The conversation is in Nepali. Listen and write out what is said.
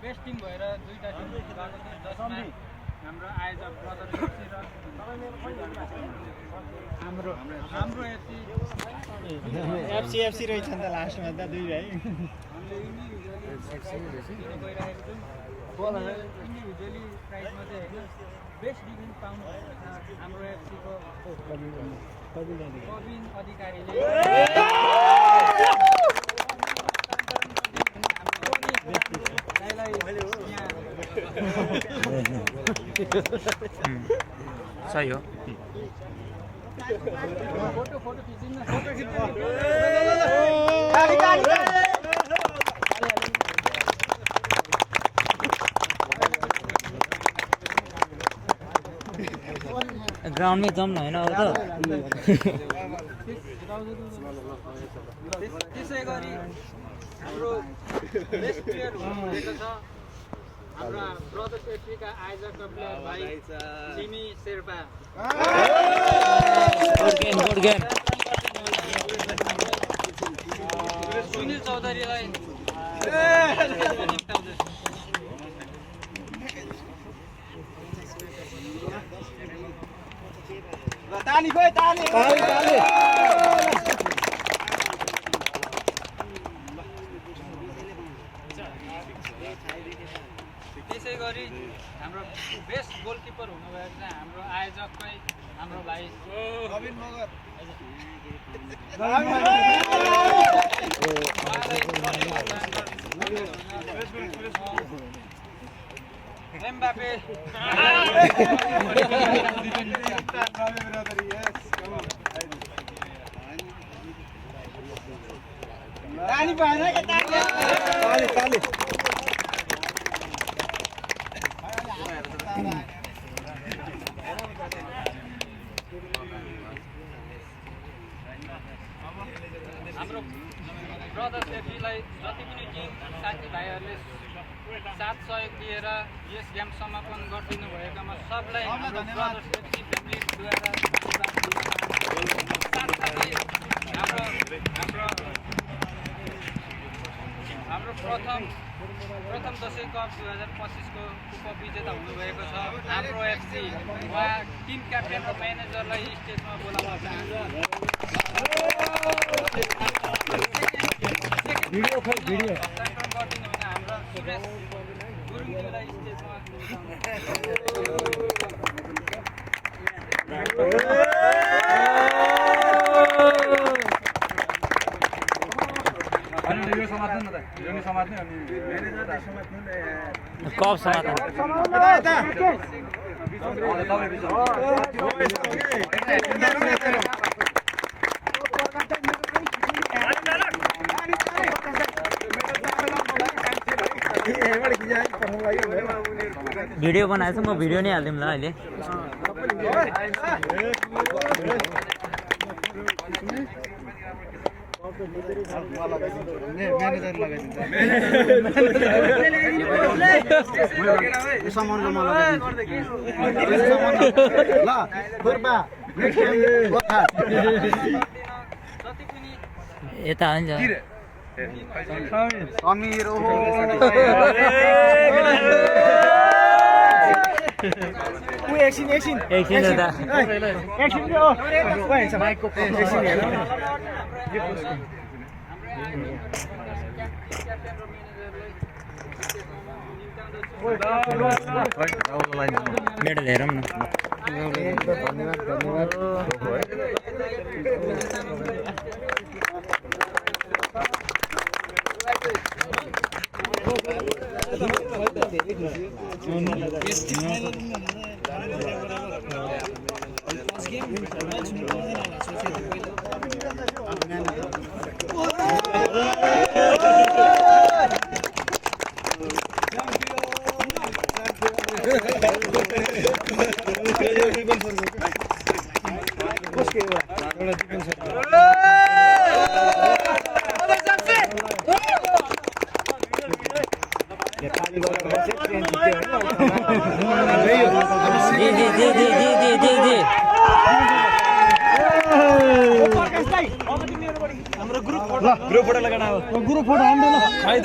बेस्ट टिम भएर दुईटा टिम गएको थियो जसमा हाम्रो आयोजक ब्रदर एफसी र हाम्रो हाम्रो एफसी एफसी रहेछ नि त लास्टमा त दुई भाइ हामीले गइरहेको छौँ इन्डिभिजुअली प्राइजमा चाहिँ होइन बेस्ट डिफेन्स पाउनु हाम्रो एफसीको कविन अधिकारीले सही हो फोटो खिचिन्न ग्राउन्डमै जाउँ न होइन अब त त्यसै गरी हाम्रो बेस्ट प्लेयर हुनुभएको छ हाम्रो ब्रदर्स एफसीका आयोजक प्लेयर भाइ सिमी शेर्पा गुड गेम सुनिल चौधरीलाई ताली खोइ ताली त्यसै गरी हाम्रो बेस्ट गोलकिपर हुनुभएको चाहिँ हाम्रो आयोजककै हाम्रो भाइ कविन मगर एम्बापे ताली भएन के ताली ताली हाम्रो ब्रदर्स एफसीलाई जति पनि टिम साथीभाइहरूले साथ सहयोग दिएर यस गेम समापन गरिदिनु भएकोमा सबलाई हाम्रो ब्रदर्स एफसी फ्यामिलीद्वारा साथसाथै हाम्रो प्रथम दशैं कप 2025को उपविजेता हुनुभएको छ हाम्रो एफसी उहाँ टिम क्याप्टेन र म्यानेजरलाई स्टेजमा बोलाउन चाहन्छ भिडियो गरिदिनु भने हाम्रो सुरेश गुरुङज्यूलाई स्टेजमा कप समात्नु भिडियो बनाएछ म भिडियो नै हालिदिउँ ल अहिले म्यानेजर लगाइदिन्छ सामानको मलाई ल खुर्पा यता हुन्छ समीर ओहो एकछिन एकछिन एकछिन यता एकछिन माइकको एकछिन हेर मेडल हेरौँ न धन्यवाद धन्यवाद ग्रुप फोटो लगाना ग्रुप फोटो हान्दैन